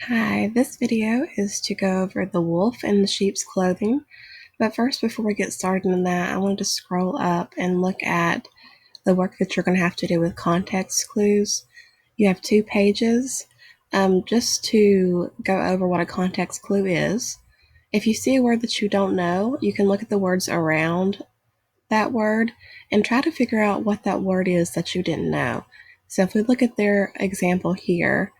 Hi, this video is to go over the wolf in the sheep's clothing. But first, before we get started on that, I wanted to scroll up and look at the work that you're going to have to do with context clues. You have 2 pages just to go over what a context clue is. If you see a word that you don't know, you can look at the words around that word and try to figure out what that word is that you didn't know. So if we look at their example here,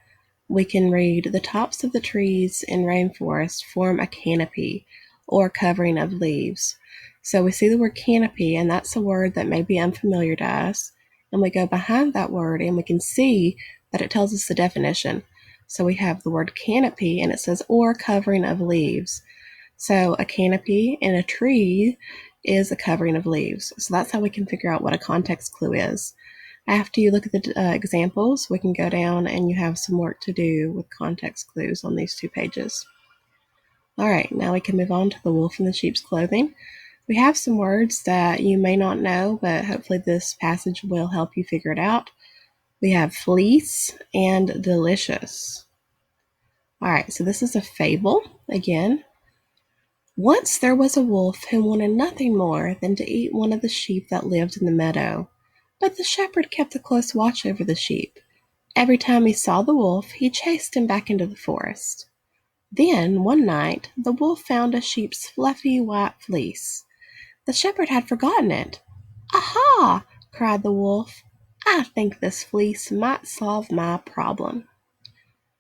we can read, "The tops of the trees in rainforest form a canopy or covering of leaves." So we see the word canopy, and that's a word that may be unfamiliar to us. And we go behind that word and we can see that it tells us the definition. So we have the word canopy and it says or covering of leaves. So a canopy in a tree is a covering of leaves. So that's how we can figure out what a context clue is. After you look at the examples, we can go down and you have some work to do with context clues on these 2 pages. All right, now we can move on to the wolf in the sheep's clothing. We have some words that you may not know, but hopefully this passage will help you figure it out. We have fleece and delicious. All right, so this is a fable again. Once there was a wolf who wanted nothing more than to eat one of the sheep that lived in the meadow. But the shepherd kept a close watch over the sheep. Every time he saw the wolf, he chased him back into the forest. Then, one night, the wolf found a sheep's fluffy white fleece. The shepherd had forgotten it. "Aha!" cried the wolf. "I think this fleece might solve my problem."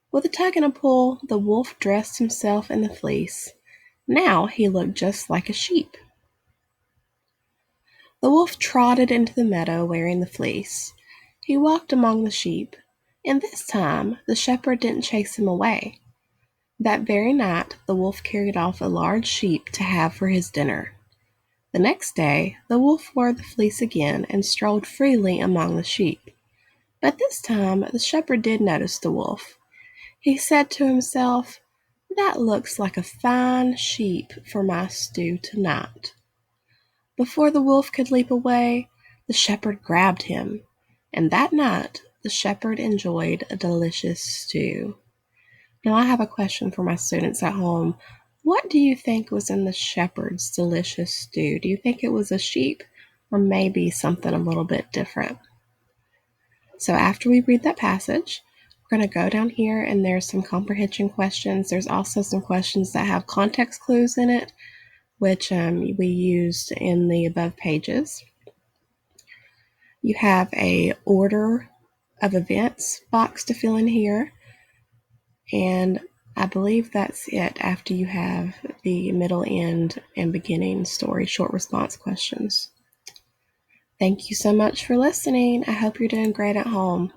With a tug and a pull, the wolf dressed himself in the fleece. Now he looked just like a sheep. The wolf trotted into the meadow wearing the fleece. He walked among the sheep, and this time the shepherd didn't chase him away. That very night the wolf carried off a large sheep to have for his dinner. The next day the wolf wore the fleece again and strolled freely among the sheep. But this time the shepherd did notice the wolf. He said to himself, "That looks like a fine sheep for my stew tonight." Before the wolf could leap away, the shepherd grabbed him, and that night the shepherd enjoyed a delicious stew. Now I have a question for my students at home. What do you think was in the shepherd's delicious stew? Do you think it was a sheep or maybe something a little bit different? So after we read that passage, we're going to go down here and there's some comprehension questions. There's also some questions that have context clues in it, which we used in the above pages. You have a order of events box to fill in here, and I believe that's it after you have the middle, end, and beginning story short response questions. Thank you so much for listening. I hope you're doing great at home.